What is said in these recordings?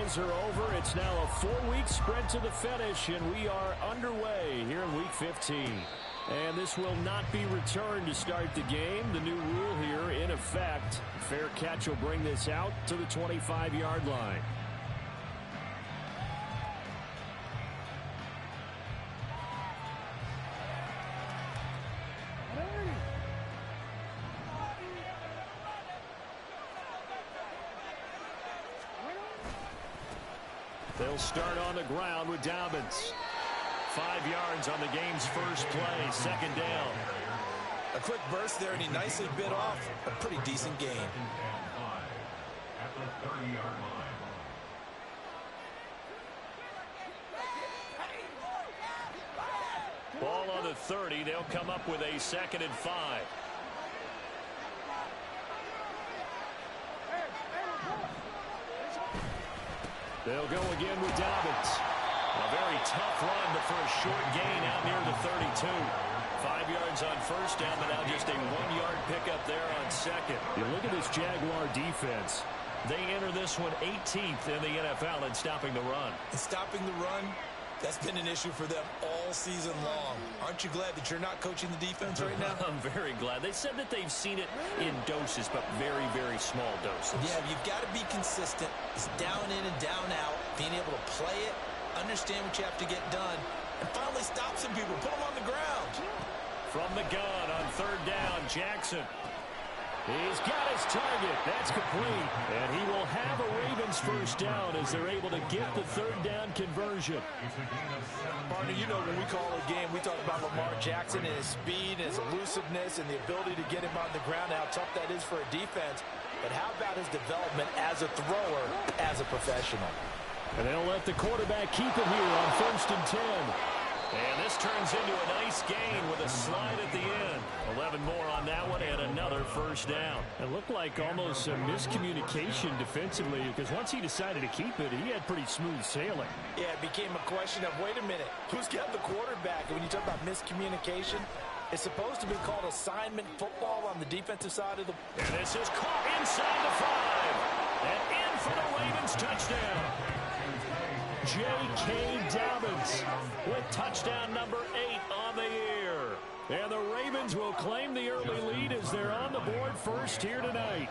practices are over. It's now a 4-week sprint to the finish, and we are underway here in Week 15. And this will not be returned to start the game. The new rule here in effect. Fair catch will bring this out to the 25-yard line. They'll start on the ground with Dobbins. 5 yards on the game's first play, second down. A quick burst there, and he nicely bit off a pretty decent gain. Ball on the 30. They'll come up with a 2nd and 5. They'll go again with Dobbins. A very tough run, but for a short gain out near the 32. 5 yards on first down, but now just a 1-yard pickup there on second. You look at this Jaguar defense. They enter this one 18th in the NFL in stopping the run. And stopping the run, that's been an issue for them all season long. Aren't you glad that you're not coaching the defense right now? I'm very glad. They said that they've seen it in doses, but very, very small doses. Yeah, you've got to be consistent. It's down in and down out. Being able to play it, understand what you have to get done, and finally stop some people, put them on the ground. From the gun on 3rd down, Jackson. He's got his target. That's complete. And he will have a Ravens first down as they're able to get the 3rd down conversion. Partner, you know when we call a game, we talk about Lamar Jackson and his speed and his elusiveness and the ability to get him on the ground, how tough that is for a defense. But how about his development as a thrower, as a professional? And they'll let the quarterback keep it here on 1st and 10. And this turns into a nice gain with a slide at the end. 11 more on that one and another first down. It looked like almost a miscommunication defensively because once he decided to keep it, he had pretty smooth sailing. Yeah, it became a question of, wait a minute, who's got the quarterback? And when you talk about miscommunication, it's supposed to be called assignment football on the defensive side of the... And this is caught inside the 5. And in for the Ravens touchdown. J.K. Dobbins with touchdown number 8 on the year. And the Ravens will claim the early lead as they're on the board first here tonight.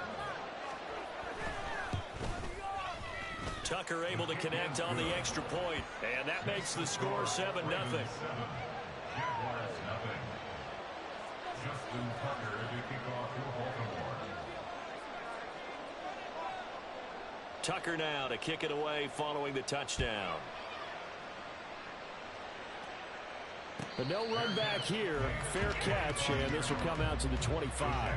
Tucker able to connect on the extra point, and that makes the score 7-0. Tucker now to kick it away following the touchdown. But no run back here. Fair catch, and this will come out to the 25.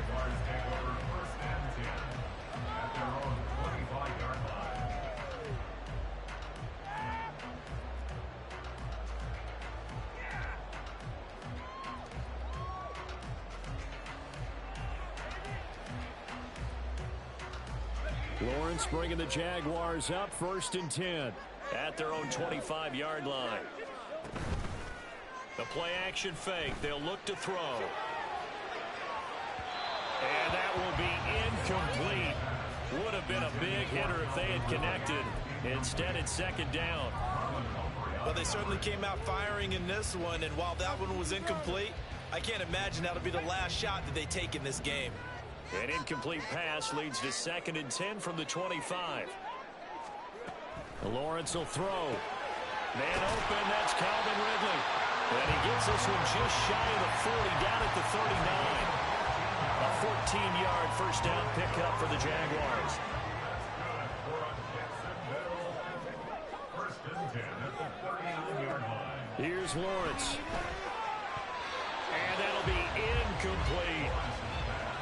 Lawrence bringing the Jaguars up 1st and 10 at their own 25-yard line. The play action fake. They'll look to throw. And that will be incomplete. Would have been a big hitter if they had connected. Instead, it's 2nd down. Well, they certainly came out firing in this one, and while that one was incomplete, I can't imagine that'll be the last shot that they take in this game. An incomplete pass leads to 2nd and 10 from the 25. Lawrence will throw. Man open, that's Calvin Ridley. And he gets this one just shy of the 40, down at the 39. A 14-yard first down pickup for the Jaguars. Here's Lawrence. And that'll be incomplete.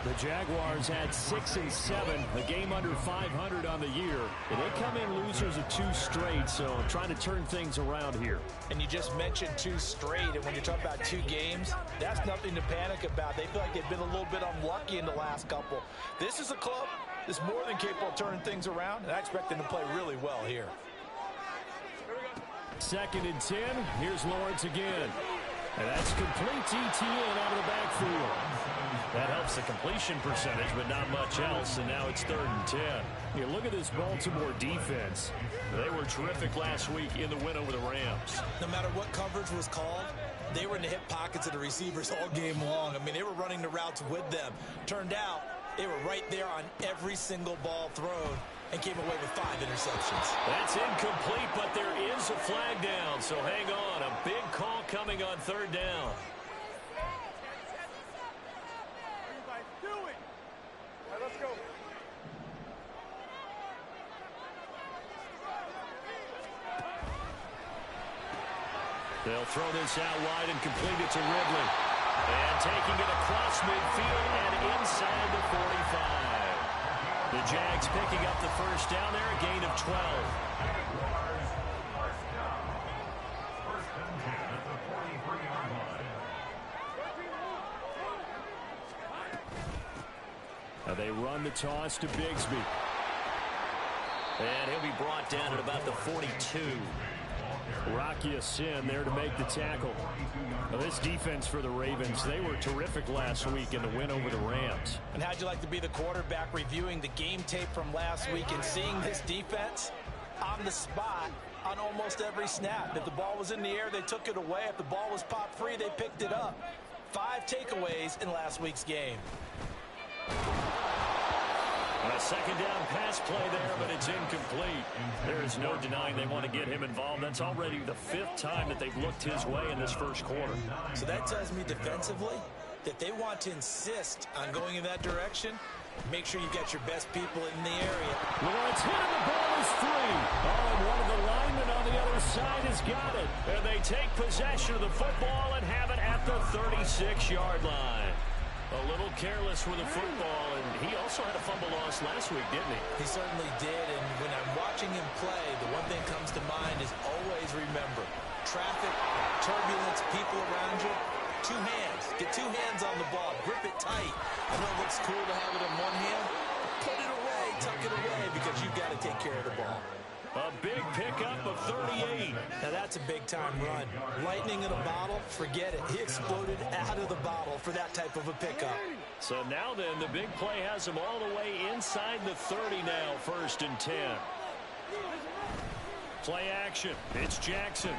The Jaguars had 6 and 7, a game under 500 on the year. And they come in losers of 2 straight, so trying to turn things around here. And you just mentioned 2 straight, and when you talk about 2 games, that's nothing to panic about. They feel like they've been a little bit unlucky in the last couple. This is a club that's more than capable of turning things around, and I expect them to play really well here. 2nd and 10, here's Lawrence again. And that's complete ETN out of the backfield. That helps the completion percentage, but not much else, and now it's 3rd and 10. You look at this Baltimore defense. They were terrific last week in the win over the Rams. No matter what coverage was called, they were in the hip pockets of the receivers all game long. I mean, they were running the routes with them. Turned out, they were right there on every single ball thrown and came away with 5 interceptions. That's incomplete, but there is a flag down, so hang on. A big call coming on 3rd down. They'll throw this out wide and complete it to Ridley. And taking it across midfield and inside the 45. The Jags picking up the first down there, a gain of 12. Now they run the toss to Bigsby. And he'll be brought down at about the 42. Rocky Sin there to make the tackle. Now, this defense for the Ravens, they were terrific last week in the win over the Rams. And how'd you like to be the quarterback reviewing the game tape from last week and seeing this defense on the spot on almost every snap? If the ball was in the air, they took it away. If the ball was popped free, they picked it up. 5 takeaways in last week's game. A second down pass play there, but it's incomplete. There is no denying they want to get him involved. That's already the 5th time that they've looked his way in this first quarter. So that tells me defensively that they want to insist on going in that direction. Make sure you get your best people in the area. Lawrence hit and the ball is free. Oh, and one of the linemen on the other side has got it. And they take possession of the football and have it at the 36-yard line. A little careless with the football, and he also had a fumble loss last week, didn't he? He certainly did, and when I'm watching him play, the one thing comes to mind is always remember, traffic, turbulence, people around you, 2 hands. Get 2 hands on the ball. Grip it tight. I know it looks cool to have it in one hand. Put it away, tuck it away, because you've got to take care of the ball. A big pickup of 38. Now that's a big-time run. Lightning in a bottle, forget it. He exploded out of the bottle for that type of a pickup. So now then, the big play has him all the way inside the 30 now, 1st and 10. Play action. It's Jackson.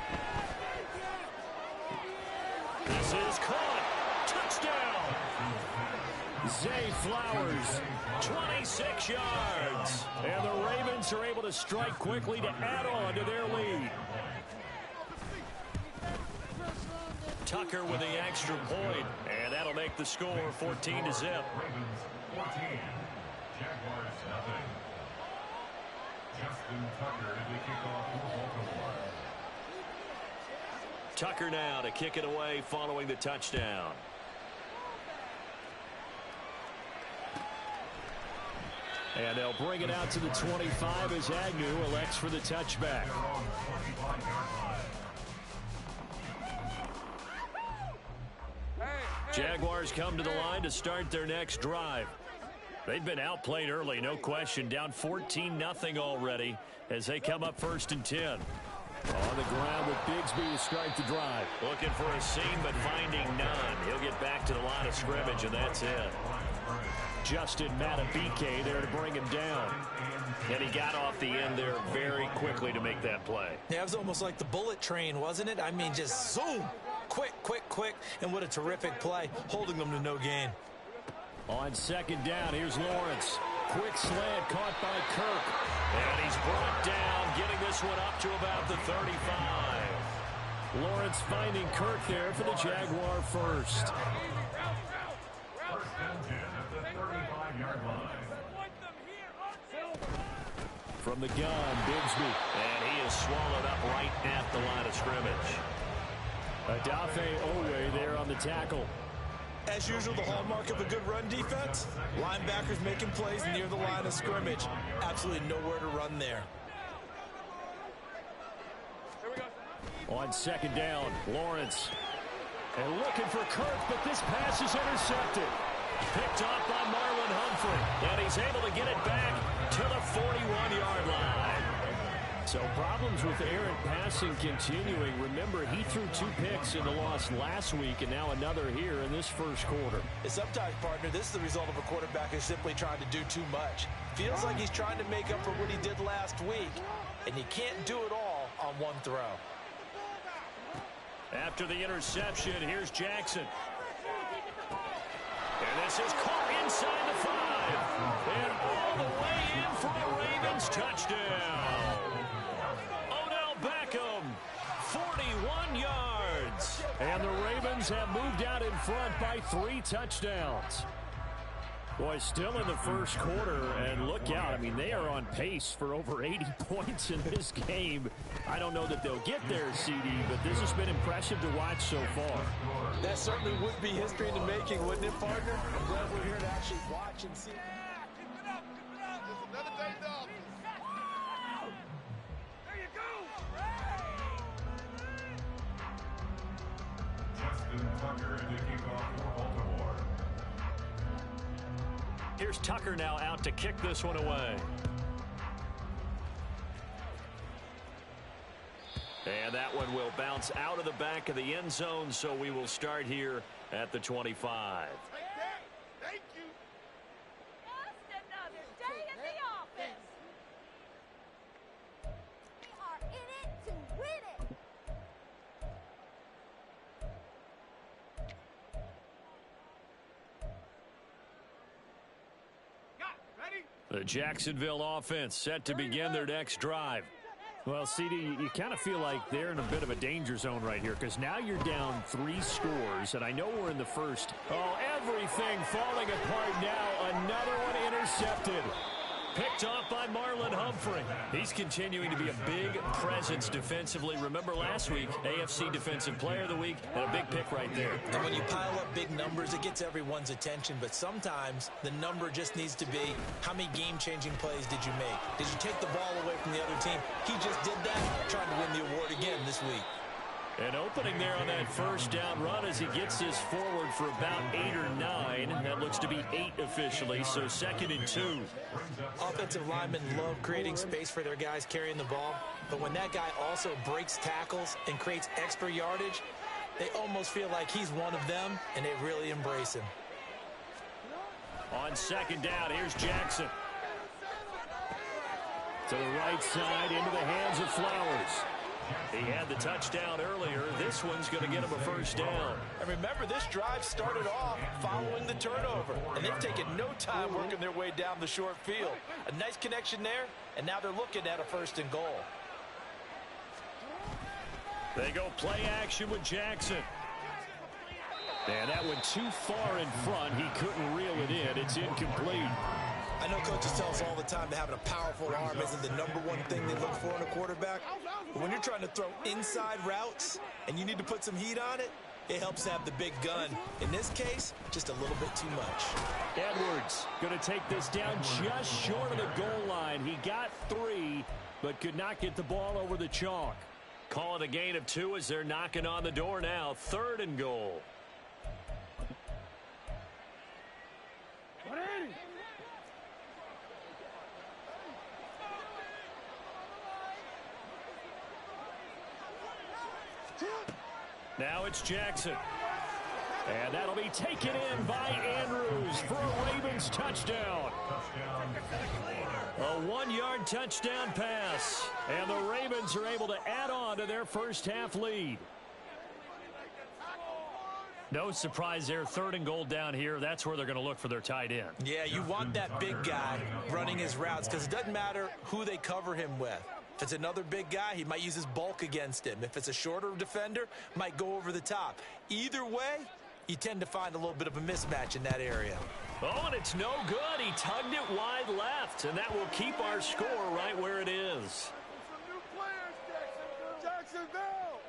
This is caught. Touchdown. Zay Flowers. 26 yards. And the Ravens are able to strike quickly to add on to their lead. Tucker with the extra point. And that'll make the score 14-0. Ravens 14. Jaguars nothing. Justin Tucker to kick off for Baltimore. Tucker now to kick it away following the touchdown. And they'll bring it out to the 25 as Agnew elects for the touchback. Jaguars come to the line to start their next drive. They've been outplayed early, no question. Down 14-0 already as they come up 1st and 10. On the ground with Bigsby to start the drive. Looking for a seam, but finding none. He'll get back to the line of scrimmage, and that's it. Justin Matabike there to bring him down. And he got off the end there very quickly to make that play. Yeah, it was almost like the bullet train, wasn't it? I mean, just zoom. Quick, quick, quick. And what a terrific play, holding them to no gain. On 2nd down, here's Lawrence. Quick slant caught by Kirk. And he's brought down, getting this one up to about the 35. Lawrence finding Kirk there for the Jaguar first. 1st and 10 at the 35-yard line. From the gun, Bigsby. And he is swallowed up right at the line of scrimmage. Adafe Owe there on the tackle. As usual, the hallmark of a good run defense, linebackers making plays near the line of scrimmage. Absolutely nowhere to run there. On 2nd down, Lawrence. And looking for Kirk, but this pass is intercepted. Picked off by Marlon Humphrey. And he's able to get it back to the 41-yard line. So problems with errant passing continuing. Remember, he threw 2 picks in the loss last week, and now another here in this first quarter. And sometimes, partner, this is the result of a quarterback who's simply trying to do too much. Feels like he's trying to make up for what he did last week, and he can't do it all on one throw. After the interception, here's Jackson. And this is caught inside the 5. And all the way in for a Ravens touchdown. Odell Beckham, 41 yards. And the Ravens have moved out in front by 3 touchdowns. Boy, still in the first quarter, and look out. I mean, they are on pace for over 80 points in this game. I don't know that they'll get there, CD, but this has been impressive to watch so far. That certainly would be history in the making, wouldn't it, partner? I'm glad we're here to actually watch and see. Keep it up. It's another day's off. There you go. Justin Tucker to kick off for Baltimore. Here's Tucker now out to kick this one away. And that one will bounce out of the back of the end zone, so we will start here at the 25. Thank you. Just another day in the office. We are in it to win it. Ready? The Jacksonville offense set to begin their next drive. Well, CD, you kind of feel like they're in a bit of a danger zone right here because now you're down 3 scores, and I know we're in the first. Oh, everything falling apart now. Another one intercepted. Picked off by Marlon Humphrey. He's continuing to be a big presence defensively. Remember last week, AFC Defensive Player of the Week, and a big pick right there. And when you pile up big numbers, it gets everyone's attention. But sometimes the number just needs to be, how many game-changing plays did you make? Did you take the ball away from the other team? He just did that, trying to win the award again this week. An opening there on that first down run as he gets this forward for about 8 or 9. That looks to be 8 officially, so 2nd and 2. Offensive linemen love creating space for their guys carrying the ball, but when that guy also breaks tackles and creates extra yardage, they almost feel like he's one of them, and they really embrace him. On 2nd down, here's Jackson. To the right side, into the hands of Flowers. He had the touchdown earlier. This one's going to get him a first down. And remember, this drive started off following the turnover, and they've taken no time working their way down the short field. A nice connection there, and now they're looking at a 1st and goal. They go play action with Jackson. And that went too far in front. He couldn't reel it in. It's incomplete. I know coaches tell us all the time that having a powerful arm isn't the #1 thing they look for in a quarterback. But when you're trying to throw inside routes and you need to put some heat on it, it helps to have the big gun. In this case, just a little bit too much. Edwards going to take this down just short of the goal line. He got 3, but could not get the ball over the chalk. Call it a gain of 2 as they're knocking on the door now. 3rd and goal. Now it's Jackson. And that'll be taken in by Andrews for a Ravens touchdown. A 1-yard touchdown pass. And the Ravens are able to add on to their first half lead. No surprise there. 3rd and goal down here. That's where they're going to look for their tight end. Yeah, you want that big guy running his routes because it doesn't matter who they cover him with. If it's another big guy, he might use his bulk against him. If it's a shorter defender, might go over the top. Either way, you tend to find a little bit of a mismatch in that area. Oh, and it's no good. He tugged it wide left, and that will keep our score right where it is. Some new players, Jacksonville.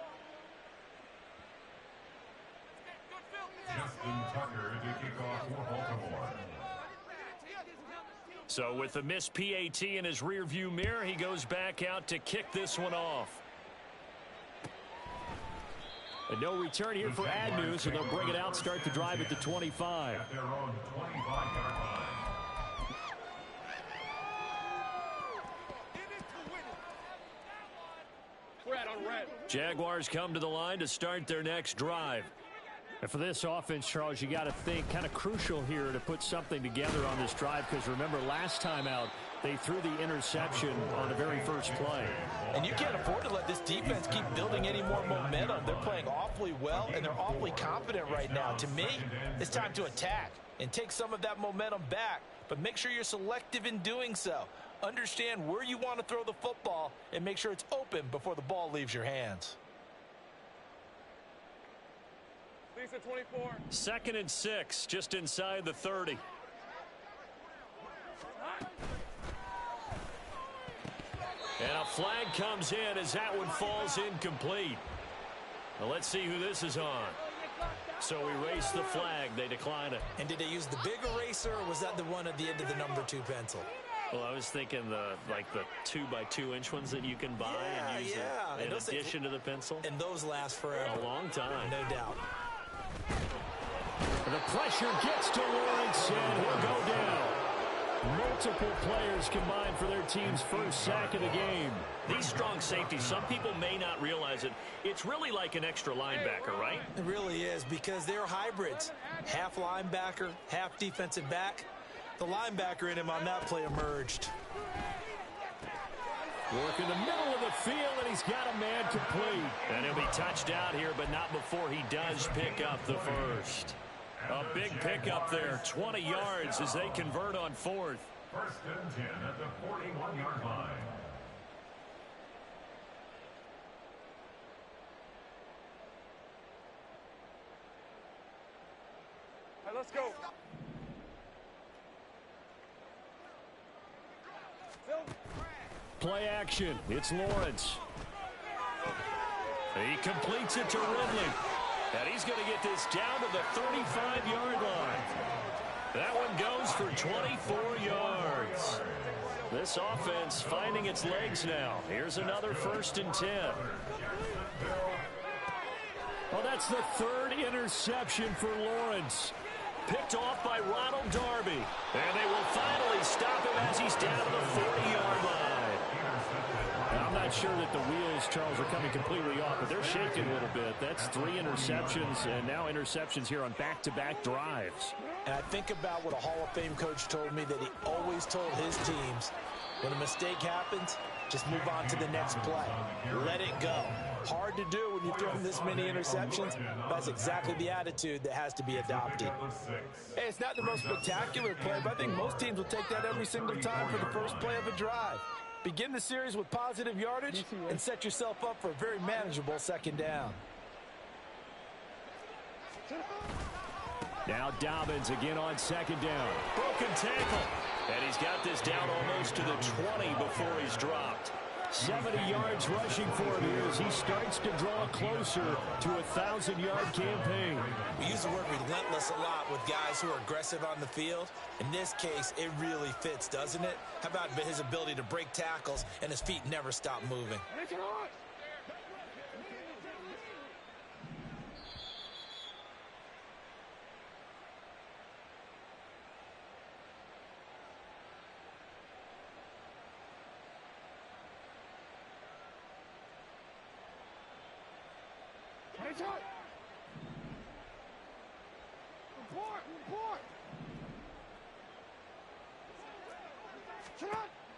Justin Tucker to kick off for Baltimore. So with the missed PAT in his rearview mirror, he goes back out to kick this one off. And no return here for Agnew, so they'll bring it out, start the drive at the 25. At their own 25-yard line. Jaguars come to the line to start their next drive. And for this offense, Charles, you got to think kind of crucial here to put something together on this drive, because remember last time out they threw the interception on the very first play. And you can't afford to let this defense keep building any more momentum. They're playing awfully well, and they're awfully confident right now. To me, it's time to attack and take some of that momentum back, but make sure you're selective in doing so. Understand where you want to throw the football and make sure it's open before the ball leaves your hands. 24. 2nd and 6, just inside the 30. And a flag comes in as that one falls incomplete. Well, let's see who this is on. So erase the flag. They decline it. And did they use the big eraser, or was that the one at the end of the number 2 pencil? Well, I was thinking the 2x2-inch ones that you can buy and use in addition to the pencil. And those last forever. A long time. No doubt. The pressure gets to Lawrence, and he'll go down. Multiple players combined for their team's first sack of the game. These strong safeties, some people may not realize it. It's really like an extra linebacker, right? It really is, because they're hybrids. Half linebacker, half defensive back. The linebacker in him on that play emerged. Work in the middle of the field, and he's got a man complete. And he'll be touched out here, but not before he does pick up the first. A big pickup there, 20 yards as they convert on 4th. 1st and 10 at the 41-yard line. All right, let's go. Play action. It's Lawrence. He completes it to Ridley. And he's going to get this down to the 35-yard line. That one goes for 24 yards. This offense finding its legs now. Here's another 1st and 10. Well, that's the 3rd interception for Lawrence. Picked off by Ronald Darby. And they will finally stop him as he's down to the 40-yard line. I'm not sure that the wheels, Charles, are coming completely off, but they're shaking a little bit. That's 3 interceptions, and now interceptions here on back-to-back drives. And I think about what a Hall of Fame coach told me that he always told his teams, when a mistake happens, just move on to the next play. Let it go. Hard to do when you've thrown this many interceptions. That's exactly the attitude that has to be adopted. Hey, it's not the most spectacular play, but I think most teams will take that every single time for the first play of a drive. Begin the series with positive yardage and set yourself up for a very manageable 2nd down. Now Dobbins again on 2nd down. Broken tackle. And he's got this down almost to the 20 before he's dropped. 70 yards rushing for him here as he starts to draw closer to a 1,000-yard campaign. We use the word relentless a lot with guys who are aggressive on the field. In this case, it really fits, doesn't it? How about his ability to break tackles and his feet never stop moving?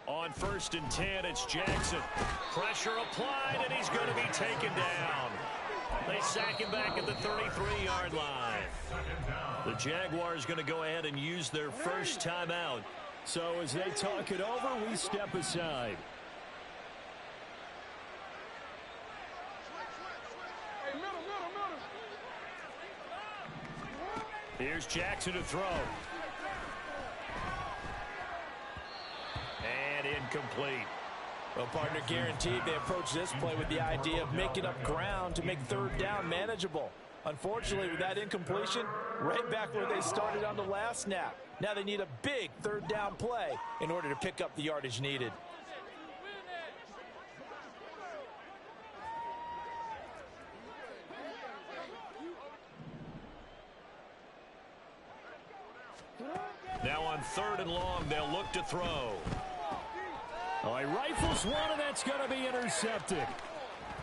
On 1st and 10, it's Jackson. Pressure applied, and he's going to be taken down. They sack him back at the 33-yard line. The Jaguars going to go ahead and use their first timeout. So as they talk it over, we step aside. Here's Jackson to throw. And incomplete. Well, partner, guaranteed they approach this play with the idea of making up ground to make 3rd down manageable. Unfortunately, with that incompletion, right back where they started on the last snap. Now they need a big 3rd down play in order to pick up the yardage needed. Now on 3rd and long, they'll look to throw. Oh, he rifles one, and that's going to be intercepted.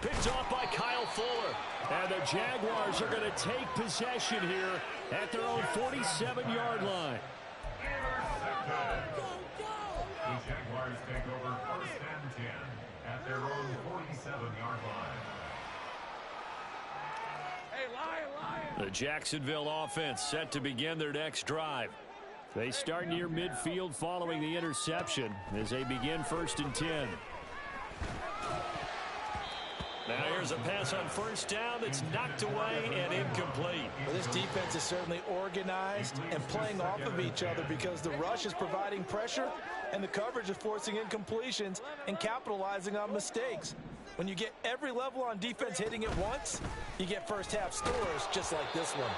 Picked off by Kyle Fuller. And the Jaguars are going to take possession here at their own 47-yard line. The Jaguars take over 1st and 10 at their own 47-yard line. Hey, Lion! The Jacksonville offense set to begin their next drive. They start near midfield following the interception as they begin 1st and 10. Now here's a pass on 1st down that's knocked away and incomplete. Well, this defense is certainly organized and playing off of each other because the rush is providing pressure and the coverage is forcing incompletions and capitalizing on mistakes. When you get every level on defense hitting at once, you get first half scores just like this one.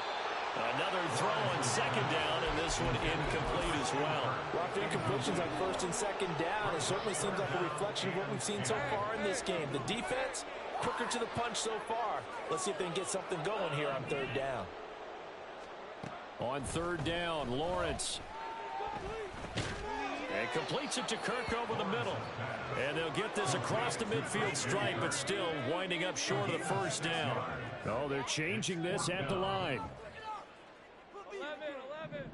Another throw on 2nd down, and this one incomplete as well. Lots of incompletions on 1st and 2nd down. It certainly seems like a reflection of what we've seen so far in this game. The defense, quicker to the punch so far. Let's see if they can get something going here on 3rd down. On 3rd down, Lawrence. And completes it to Kirk over the middle. And they'll get this across the midfield stripe, but still winding up short of the 1st down. Oh, they're changing this at the line. 11.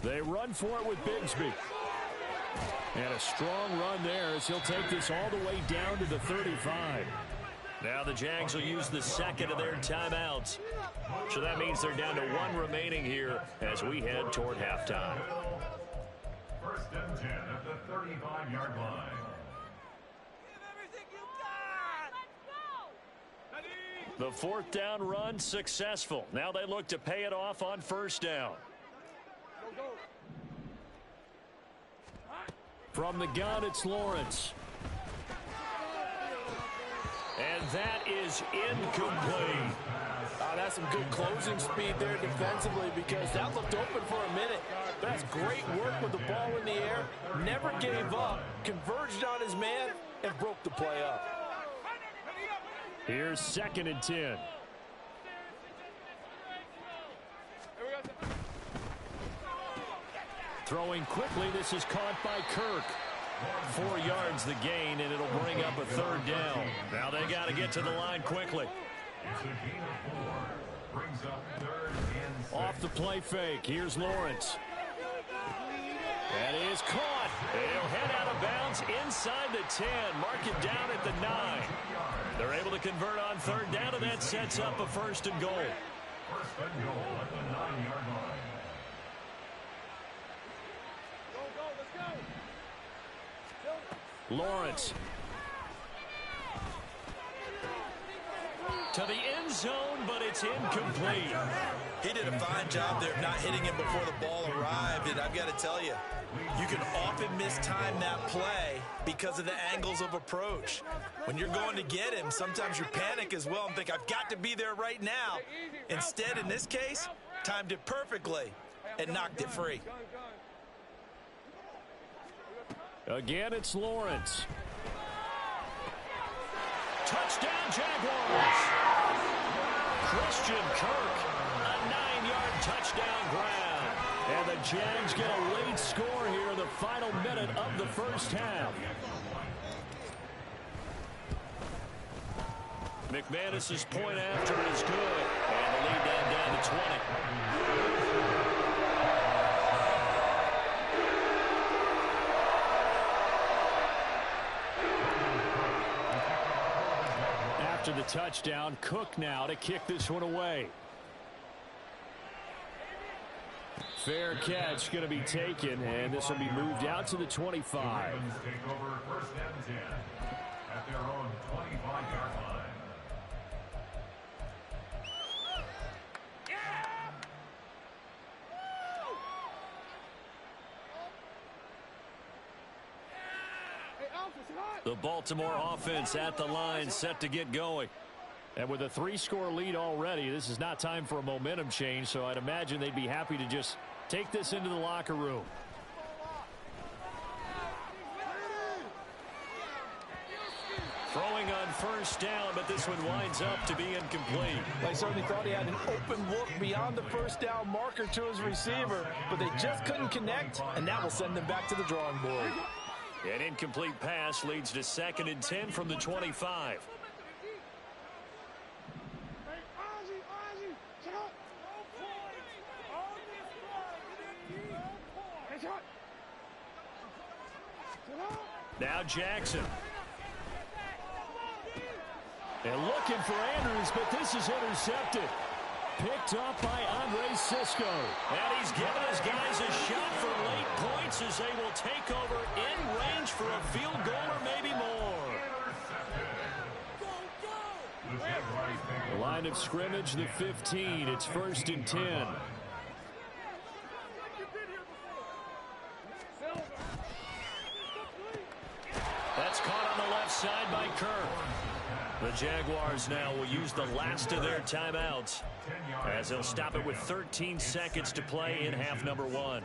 They run for it with Bigsby. And a strong run there as he'll take this all the way down to the 35. Now the Jags will use the 2nd of their timeouts. So that means they're down to 1 remaining here as we head toward halftime. 1st and 10 at the 35-yard line. The 4th down run successful. Now they look to pay it off on 1st down. From the gun, it's Lawrence. And that is incomplete. That's some good closing speed there defensively because that looked open for a minute. That's great work with the ball in the air. Never gave up, converged on his man, and broke the play up. Here's 2nd and 10. Throwing quickly, this is caught by Kirk. 4 yards the gain, and it'll bring up a 3rd down. Now they got to get to the line quickly. It's a gain of 4. Brings up 3rd and 6. Off the play fake, here's Lawrence. That is caught. He'll head out of bounds inside the 10. Mark it down at the 9. They're able to convert on 3rd down, and that sets up a 1st and goal. 1st and goal at the 9-yard line. Lawrence. To the end zone, but it's incomplete. He did a fine job there of not hitting him before the ball arrived, and I've got to tell you, you can often mistime that play because of the angles of approach. When you're going to get him, sometimes you panic as well and think, I've got to be there right now. Instead, in this case, timed it perfectly and knocked it free. Again, it's Lawrence. Touchdown, Jaguars. Christian Kirk, a 9-yard touchdown grab. And the Jags get a late score here in the final minute of the 1st half. McManus's point after is good. And the lead down to 20. After the touchdown, Cook now to kick this one away. Fair catch going to be taken, and this will be moved out to the 25. Ravens take over 1st and 10 at their own 25-yard line. The Baltimore offense at the line, set to get going. And with a 3-score lead already, this is not time for a momentum change, so I'd imagine they'd be happy to just take this into the locker room. Throwing on 1st down, but this one winds up to be incomplete. They certainly thought he had an open look beyond the 1st down marker to his receiver, but they just couldn't connect, and that will send them back to the drawing board. An incomplete pass leads to 2nd and 10 from the 25. Now Jackson. And looking for Andrews, but this is intercepted. Picked up by Andre Sisco. And he's given his guys a shot for late points as they will take over in range for a field goal or maybe more. Line of scrimmage, the 15. It's 1st and 10. That's caught on the left side by Kirk. The Jaguars now will use the last of their timeouts as they'll stop it with 13 seconds to play in half number 1.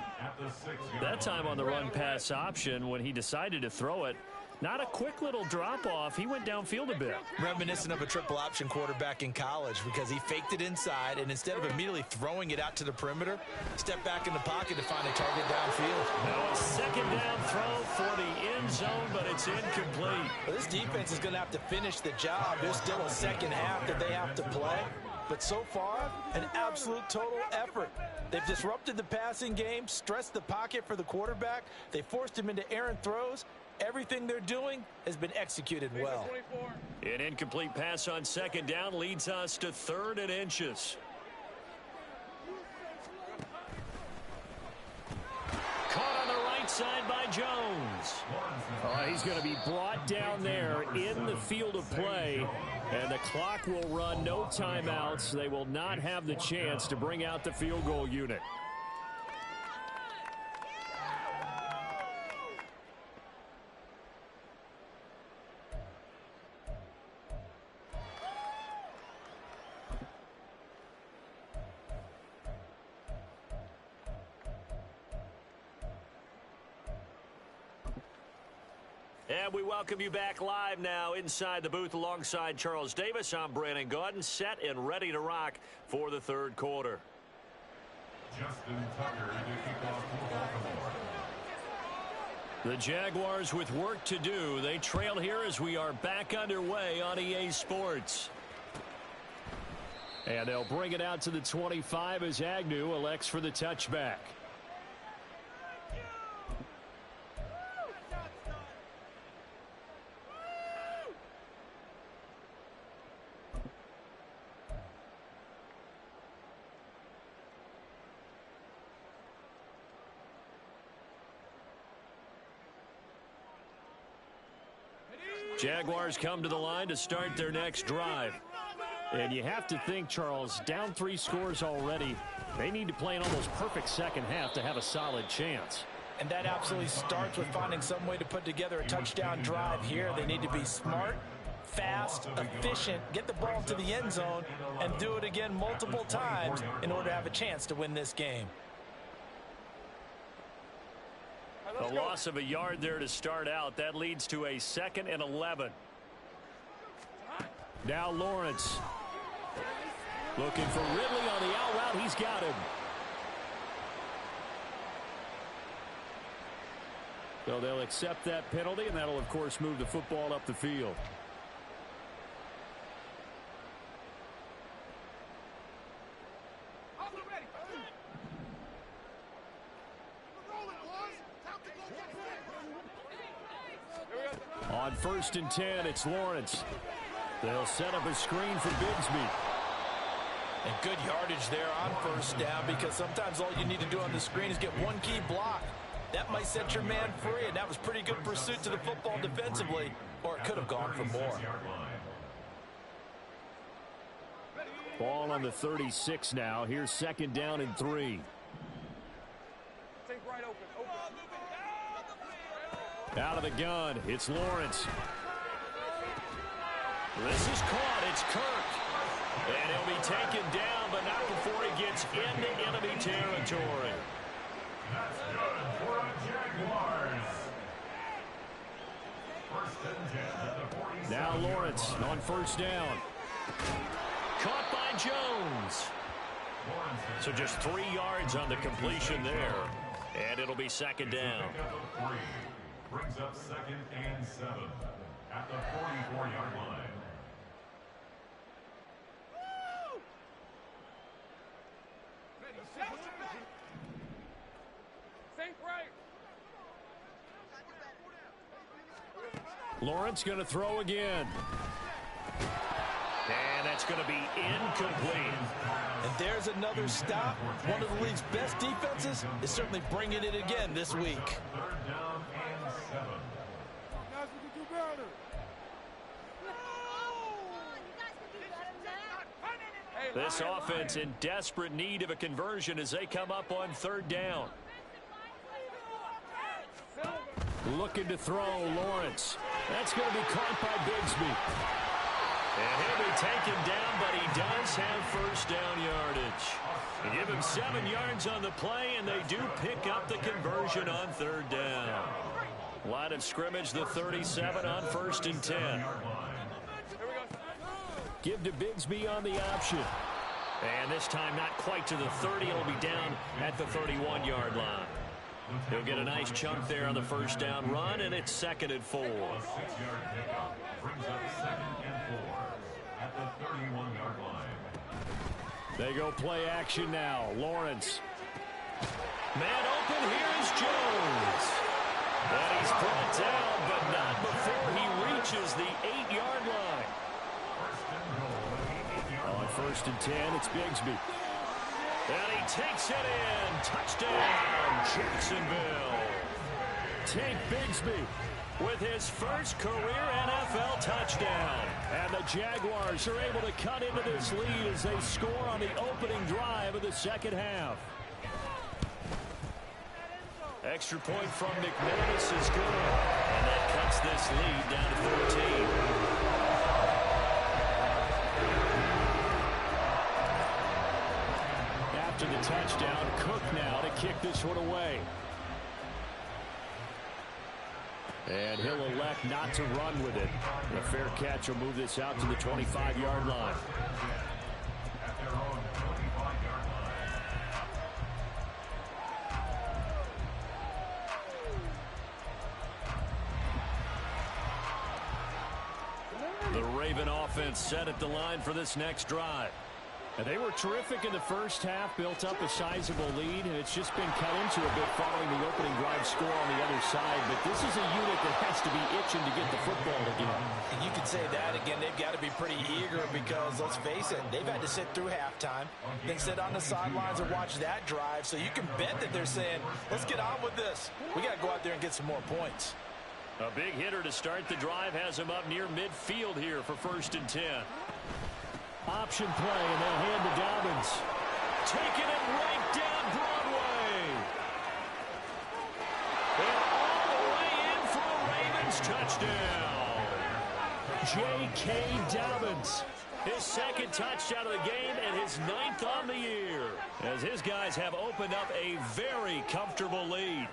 That time on the run-pass option when he decided to throw it. Not a quick little drop-off. He went downfield a bit. Reminiscent of a triple option quarterback in college because he faked it inside, and instead of immediately throwing it out to the perimeter, stepped back in the pocket to find a target downfield. Now a 2nd down throw for the end zone, but it's incomplete. Well, this defense is going to have to finish the job. There's still a second half that they have to play. But so far, an absolute total effort. They've disrupted the passing game, stressed the pocket for the quarterback. They forced him into errant throws. Everything they're doing has been executed well. An incomplete pass on 2nd down leads us to 3rd and inches. Caught on the right side by Jones. He's going to be brought down there in the field of play, and the clock will run. No timeouts. They will not have the chance to bring out the field goal unit. And we welcome you back live now inside the booth alongside Charles Davis. I'm Brandon Gaudin, set and ready to rock for the 3rd quarter. Justin Tucker to kick off for Baltimore. The Jaguars with work to do. They trail here as we are back underway on EA Sports. And they'll bring it out to the 25 as Agnew elects for the touchback. Jaguars come to the line to start their next drive. And you have to think, Charles, down 3 scores already. They need to play an almost perfect second half to have a solid chance. And that absolutely starts with finding some way to put together a touchdown drive here. They need to be smart, fast, efficient, get the ball to the end zone, and do it again multiple times in order to have a chance to win this game. A loss of a yard there to start out. That leads to a 2nd and 11. Now Lawrence. Looking for Ridley on the out route. He's got him. So they'll accept that penalty, and that'll, of course, move the football up the field. On 1st and 10, it's Lawrence. They'll set up a screen for Bigsby. And good yardage there on 1st down, because sometimes all you need to do on the screen is get one key block. That might set your man free, and that was pretty good pursuit to the football defensively, or it could have gone for more. Ball on the 36 now. Here's 2nd down and 3. Out of the gun, it's Lawrence. This is caught. It's Kirk. And he'll be taken down, but not before he gets into enemy territory. That's good for a Jaguars. 1st and 10 at the 47. Now Lawrence on 1st down. Caught by Jones. So just 3 yards on the completion there. And it'll be 2nd down. Brings up 2nd and 7 at the 44-yard line. Lawrence going to throw again. And that's going to be incomplete. And there's another stop. One of the league's best defenses is certainly bringing it again this week. 3rd down and 7. Guys, we can do better. This offense in desperate need of a conversion as they come up on 3rd down. Looking to throw, Lawrence. That's going to be caught by Bigsby. And he'll be taken down, but he does have 1st down yardage. They give him 7 yards on the play, and they do pick up the conversion on 3rd down. Line of scrimmage, the 37 on 1st and 10. Give to Bigsby on the option. And this time not quite to the 30. It'll be down at the 31-yard line. He'll get a nice chunk there on the 1st down run, and it's 2nd and 4. 6-yard pickup brings up 2nd and 4 at the 31-yard line. They go play action now. Lawrence. Man open, here's Jones. And he's brought down, but not before he reaches the 8-yard line. On 1st and 10, it's Bigsby. And he takes it in. Touchdown, Jacksonville. Tank Bigsby with his first career NFL touchdown. And the Jaguars are able to cut into this lead as they score on the opening drive of the 2nd half. Extra point from McManus is good. And that cuts this lead down to 14. After the touchdown, Cook now to kick this one away. And he'll elect not to run with it. A fair catch will move this out to the 25-yard line. At their own 25-yard line. The Raven offense set at the line for this next drive. And they were terrific in the first half, built up a sizable lead, and it's just been cut into a bit following the opening drive score on the other side. But this is a unit that has to be itching to get the football again. And you could say that again. They've got to be pretty eager because, let's face it, they've had to sit through halftime, then sit on the sidelines and watch that drive. So you can bet that they're saying, let's get on with this. We got to go out there and get some more points. A big hitter to start the drive has him up near midfield here for 1st and 10. Option play, and they'll hand to Dobbins. Taking it right down Broadway. And all the way in for a Ravens touchdown. J.K. Dobbins. His 2nd touchdown of the game and his 9th on the year. As his guys have opened up a very comfortable lead.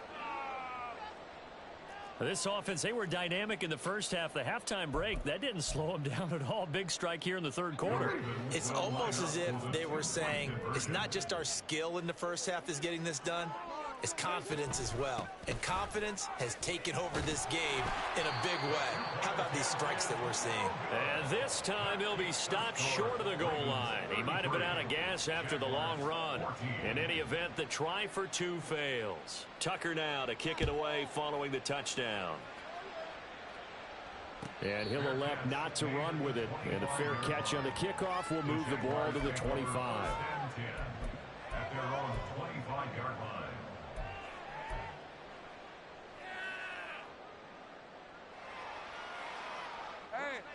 This offense, they were dynamic in the first half. The halftime break, that didn't slow them down at all. Big strike here in the 3rd quarter. It's almost as if they were saying, it's not just our skill in the first half that's getting this done. It's confidence as well. And confidence has taken over this game in a big way. How about these strikes that we're seeing? And this time he'll be stopped short of the goal line. He might have been out of gas after the long run. In any event, the try for 2 fails. Tucker now to kick it away following the touchdown. And he'll elect not to run with it. And a fair catch on the kickoff will move the ball to the 25. At their own 25-yard line.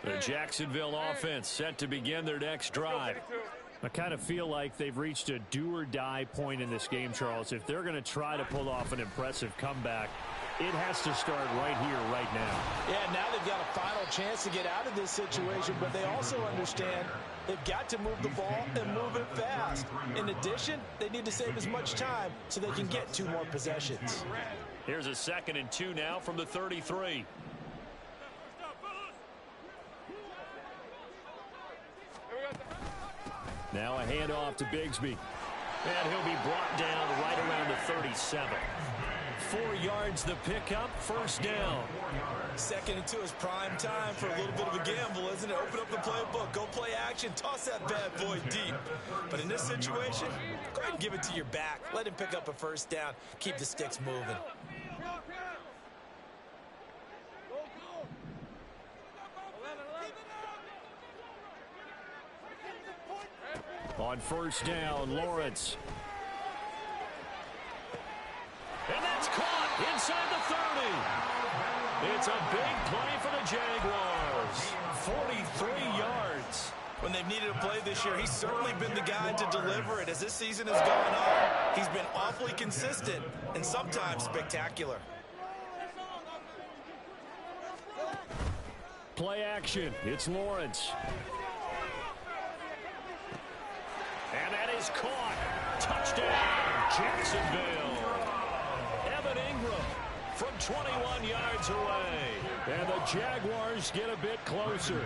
The Jacksonville offense set to begin their next drive. I kind of feel like they've reached a do-or-die point in this game, Charles. If they're going to try to pull off an impressive comeback, it has to start right here, right now. Yeah, now they've got a final chance to get out of this situation, but they also understand they've got to move the ball and move it fast. In addition, they need to save as much time so they can get 2 more possessions. Here's a 2nd and 2 now from the 33. Now a handoff to Bigsby. And he'll be brought down right around the 37. 4 yards the pickup, first down. 2nd and 2 is prime time for a little bit of a gamble, isn't it? Open up the playbook, go play action, toss that bad boy deep. But in this situation, go ahead and give it to your back. Let him pick up a first down. Keep the sticks moving. On first down, Lawrence. And that's caught inside the 30. It's a big play for the Jaguars. 43 yards. When they've needed a play this year, he's certainly been the guy to deliver it. As this season has gone on, he's been awfully consistent and sometimes spectacular. Play action. It's Lawrence. And that is caught. Touchdown, Jacksonville. Evan Ingram from 21 yards away. And the Jaguars get a bit closer.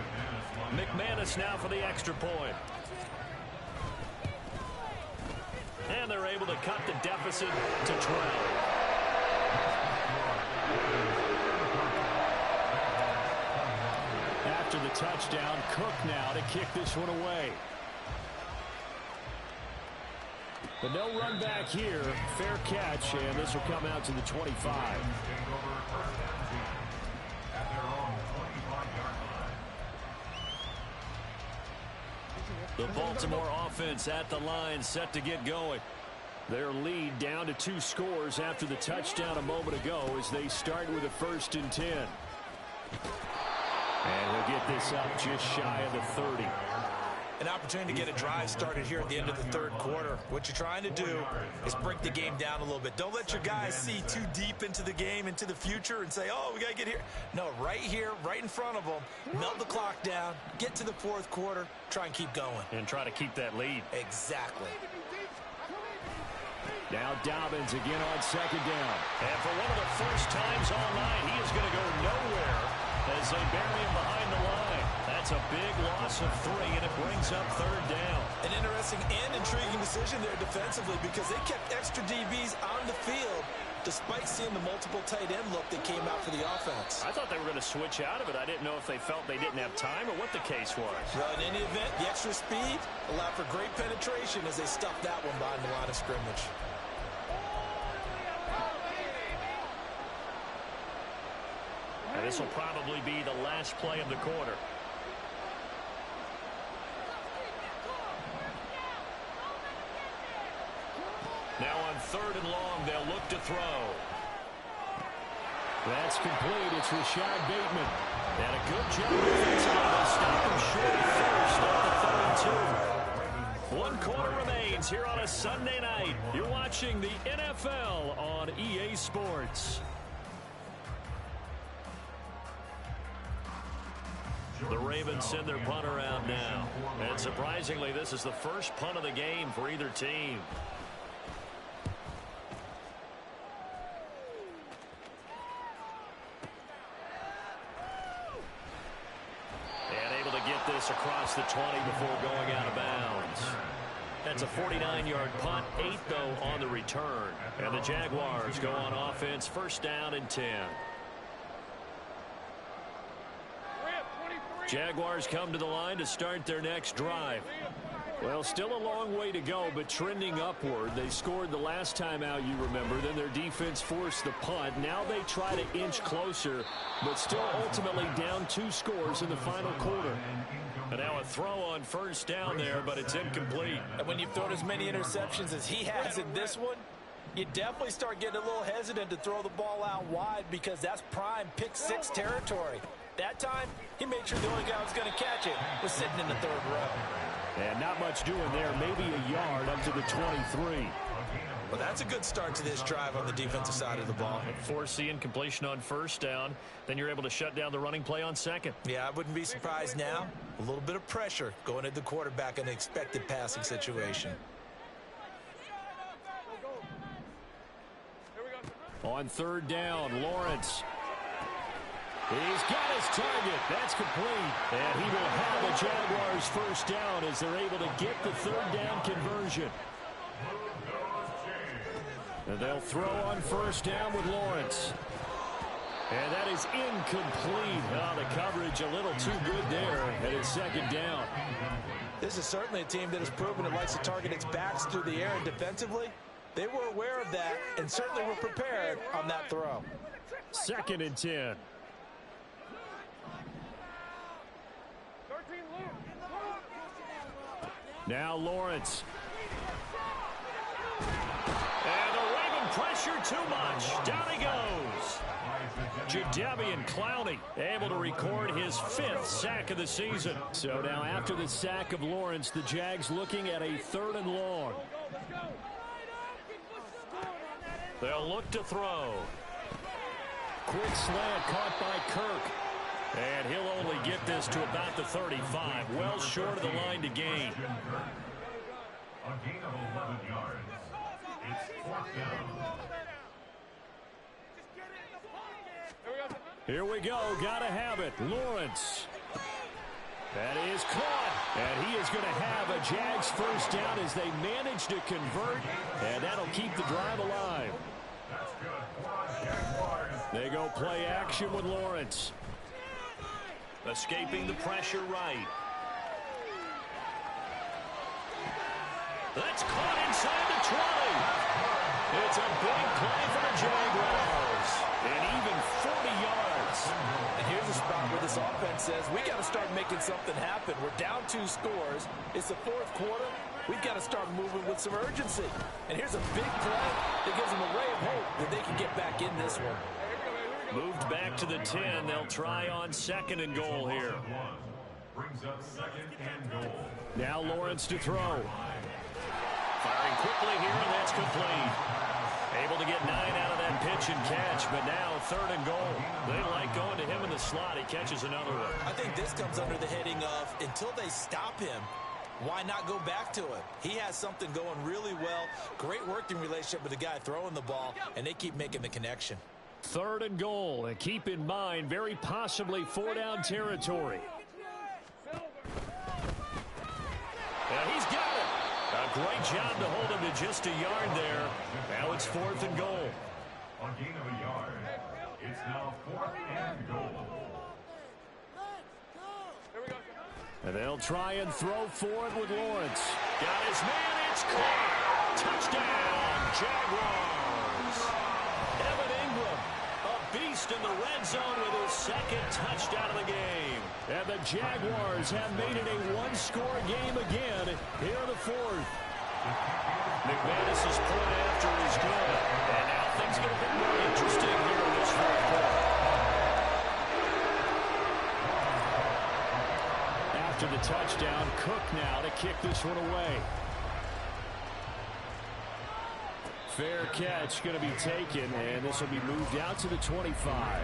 McManus now for the extra point. And they're able to cut the deficit to 12. After the touchdown, Cook now to kick this one away. But no run back here. Fair catch, and this will come out to the 25. The Baltimore offense at the line, set to get going. Their lead down to 2 scores after the touchdown a moment ago as they start with a 1st and 10. And he'll get this up just shy of the 30. An opportunity to get a drive started here at the end of the 3rd quarter. What you're trying to do is break the game down a little bit. Don't let your guys see too deep into the game, into the future, and say, oh, we got to get here. No, right here, right in front of them, melt the clock down, get to the 4th quarter, try and keep going. And try to keep that lead. Exactly. Now Dobbins again on 2nd down. And for one of the first times all night, he is going to go nowhere as they bury him behind the line. That's a big loss of 3, and it brings up 3rd down. An interesting and intriguing decision there defensively because they kept extra DBs on the field despite seeing the multiple tight end look that came out for the offense. I thought they were going to switch out of it. I didn't know if they felt they didn't have time or what the case was. Well, in any event, the extra speed allowed for great penetration as they stuffed that one behind the line of scrimmage. And this will probably be the last play of the quarter. Now on 3rd and long, they'll look to throw. That's complete. It's Rashad Bateman. And a good job defensively to stop him short of 1st at the 32. 1 quarter remains here on a Sunday night. You're watching the NFL on EA Sports. The Ravens send their punter out now. And surprisingly, this is the first punt of the game for either team. And able to get this across the 20 before going out of bounds. That's a 49-yard punt, 8 though on the return. And the Jaguars go on offense, 1st down and 10. Jaguars come to the line to start their next drive. Well, still a long way to go, but trending upward. They scored the last time out, you remember. Then their defense forced the punt. Now they try to inch closer, but still ultimately down 2 scores in the final quarter. And now a throw on 1st down there, but it's incomplete. And when you've thrown as many interceptions as he has in this one, you definitely start getting a little hesitant to throw the ball out wide because that's prime pick-6 territory. That time, he made sure the only guy who was going to catch it was sitting in the 3rd row. And not much doing there. Maybe a yard up to the 23. Well, that's a good start to this drive on the defensive side of the ball. Force the incompletion on 1st down. Then you're able to shut down the running play on 2nd. Yeah, I wouldn't be surprised now. A little bit of pressure going at the quarterback in an expected passing situation. On 3rd down, Lawrence. He's got his target. That's complete. And he will have the Jaguars 1st down as they're able to get the 3rd down conversion. And they'll throw on first down with Lawrence. And that is incomplete. Oh, the coverage a little too good there. And it's second down. This is certainly a team that has proven it likes to target its backs through the air, and defensively, they were aware of that and certainly were prepared on that throw. 2nd and 10. Now Lawrence. And the Raven pressure too much. Down he goes. Jadeveon Clowney able to record his 5th sack of the season. So now after the sack of Lawrence, the Jags looking at a 3rd and long. They'll look to throw. Quick slant caught by Kirk. And he'll only get this to about the 35. Well short of the line to gain. A gain of 11 yards. It's 4th down. Here we go. Gotta have it. Lawrence. That is caught. And he is going to have a Jags first down as they manage to convert. And that'll keep the drive alive. That's good. Jaguars. They go play action with Lawrence. Escaping the pressure right. That's caught inside the 20. It's a big play for the Jaguars. And even 40 yards. And here's a spot where this offense says, we got to start making something happen. We're down 2 scores. It's the 4th quarter. We've got to start moving with some urgency. And here's a big play that gives them a ray of hope that they can get back in this one. Moved back to the 10. They'll try on 2nd and goal here. Brings up 2nd and goal. Now Lawrence to throw. Firing quickly here, and that's complete. Able to get 9 out of that pitch and catch, but now 3rd and goal. They like going to him in the slot. He catches another one. I think this comes under the heading of, until they stop him, why not go back to it? He has something going really well. Great working relationship with the guy throwing the ball, and they keep making the connection. 3rd and goal. And keep in mind, very possibly 4-down territory. And he's got it. A great job to hold him to just a yard there. Now it's 4th and goal. A gain of a yard. It's now 4th and goal. And they'll try and throw for it with Lawrence. Got his man. It's caught. Touchdown, Jaguars. Evan Ingram, a beast in the red zone with his 2nd touchdown of the game. And the Jaguars have made it a 1-score game again here in the 4th. McManus's point after is good. And now things get a bit more interesting here in this 4th quarter. After the touchdown, Cook now to kick this one away. Fair catch going to be taken, and this will be moved out to the 25.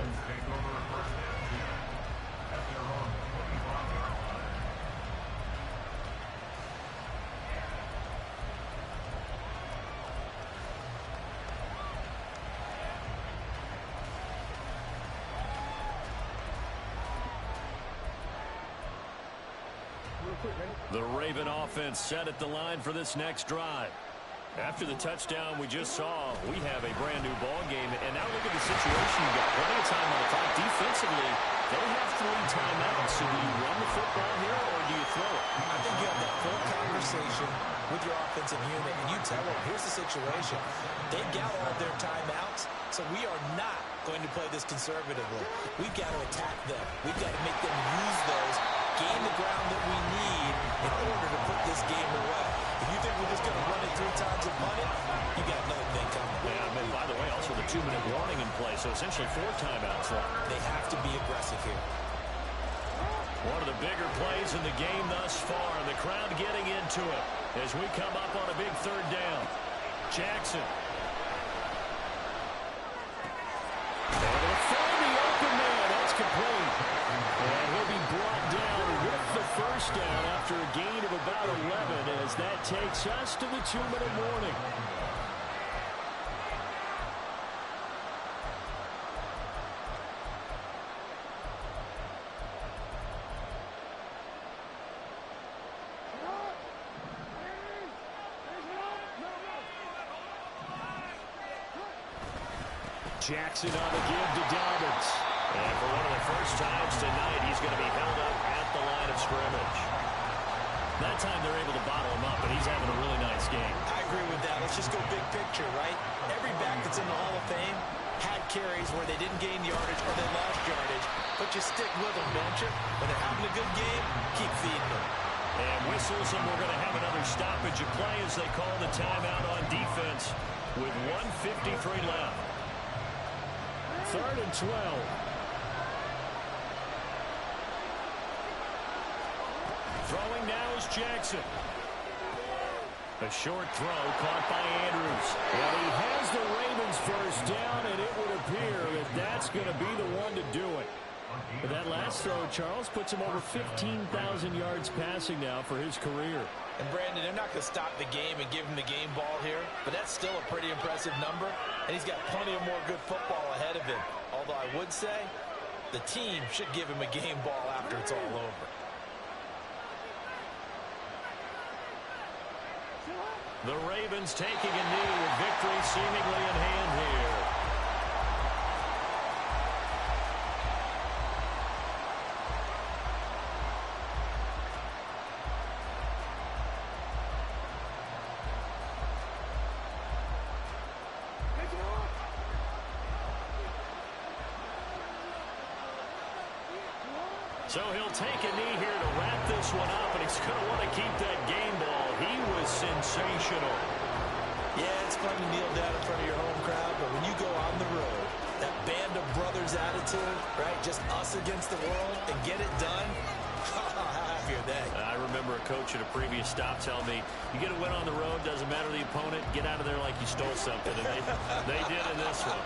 The Raven offense set at the line for this next drive. After the touchdown we just saw, we have a brand new ball game. And now look at the situation. You've got plenty of time on the clock. Defensively, they have 3 timeouts. So do you run the football here or do you throw it? I think you have that full conversation with your offensive unit, and you tell them, here's the situation. They've got all of their timeouts, so we are not going to play this conservatively. We've got to attack them. We've got to make them use those, gain the ground that we need in order to put this game away. If you think we're just going to run it 3 times and punt it, you got another thing coming. Yeah, and by the way, also the 2-minute warning in play, so essentially 4 timeouts left. They have to be aggressive here. One of the bigger plays in the game thus far, and the crowd getting into it as we come up on a big 3rd down. Jackson. And he'll find the open man. That's complete. And he'll be brought down with the first down after a gain of about 11 as that takes us to the 2-minute warning. Jackson on the give to Dobbins. And for one of the first times tonight, he's going to be held up at the line of scrimmage. That time they're able to bottle him up, and he's having a really nice game. I agree with that. Let's just go big picture, right? Every back that's in the Hall of Fame had carries where they didn't gain yardage or they lost yardage, but you stick with them, don't you? When they're having a good game, keep feeding them. And whistles, and we're going to have another stoppage of play as they call the timeout on defense with 1:53 left. 3rd and 12. Throwing now is Jackson. A short throw caught by Andrews. Well, he has the Ravens first down, and it would appear that that's going to be the one to do it. But that last throw, Charles, puts him over 15,000 yards passing now for his career. And Brandon, they're not going to stop the game and give him the game ball here, but that's still a pretty impressive number, and he's got plenty of more good football ahead of him. Although I would say the team should give him a game ball after it's all over. The Ravens taking a knee with victory seemingly in hand here. So he'll take a knee here to wrap this one up, and he's going to want to keep that game ball. He was sensational. Yeah, it's fun to kneel down in front of your home crowd, but when you go on the road, that band of brothers attitude, right, just us against the world, and get it done, how happy are they? I remember a coach at a previous stop telling me, you get a win on the road, doesn't matter the opponent, get out of there like you stole something. And they did in this one.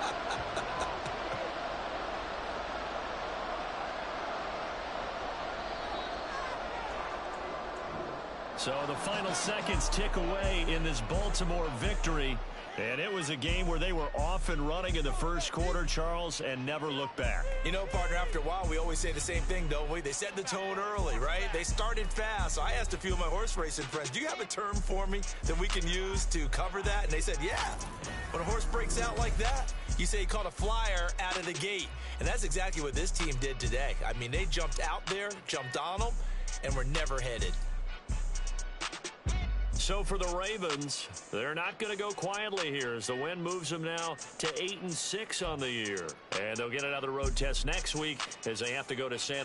So the final seconds tick away in this Baltimore victory. And it was a game where they were off and running in the first quarter, Charles, and never looked back. You know, partner, after a while, we always say the same thing, don't we? They set the tone early, right? They started fast. So I asked a few of my horse racing friends, do you have a term for me that we can use to cover that? And they said, yeah. When a horse breaks out like that, you say he caught a flyer out of the gate. And that's exactly what this team did today. I mean, they jumped out there, jumped on them, and were never headed. So for the Ravens, they're not going to go quietly here as the win moves them now to 8-6 on the year. And they'll get another road test next week as they have to go to San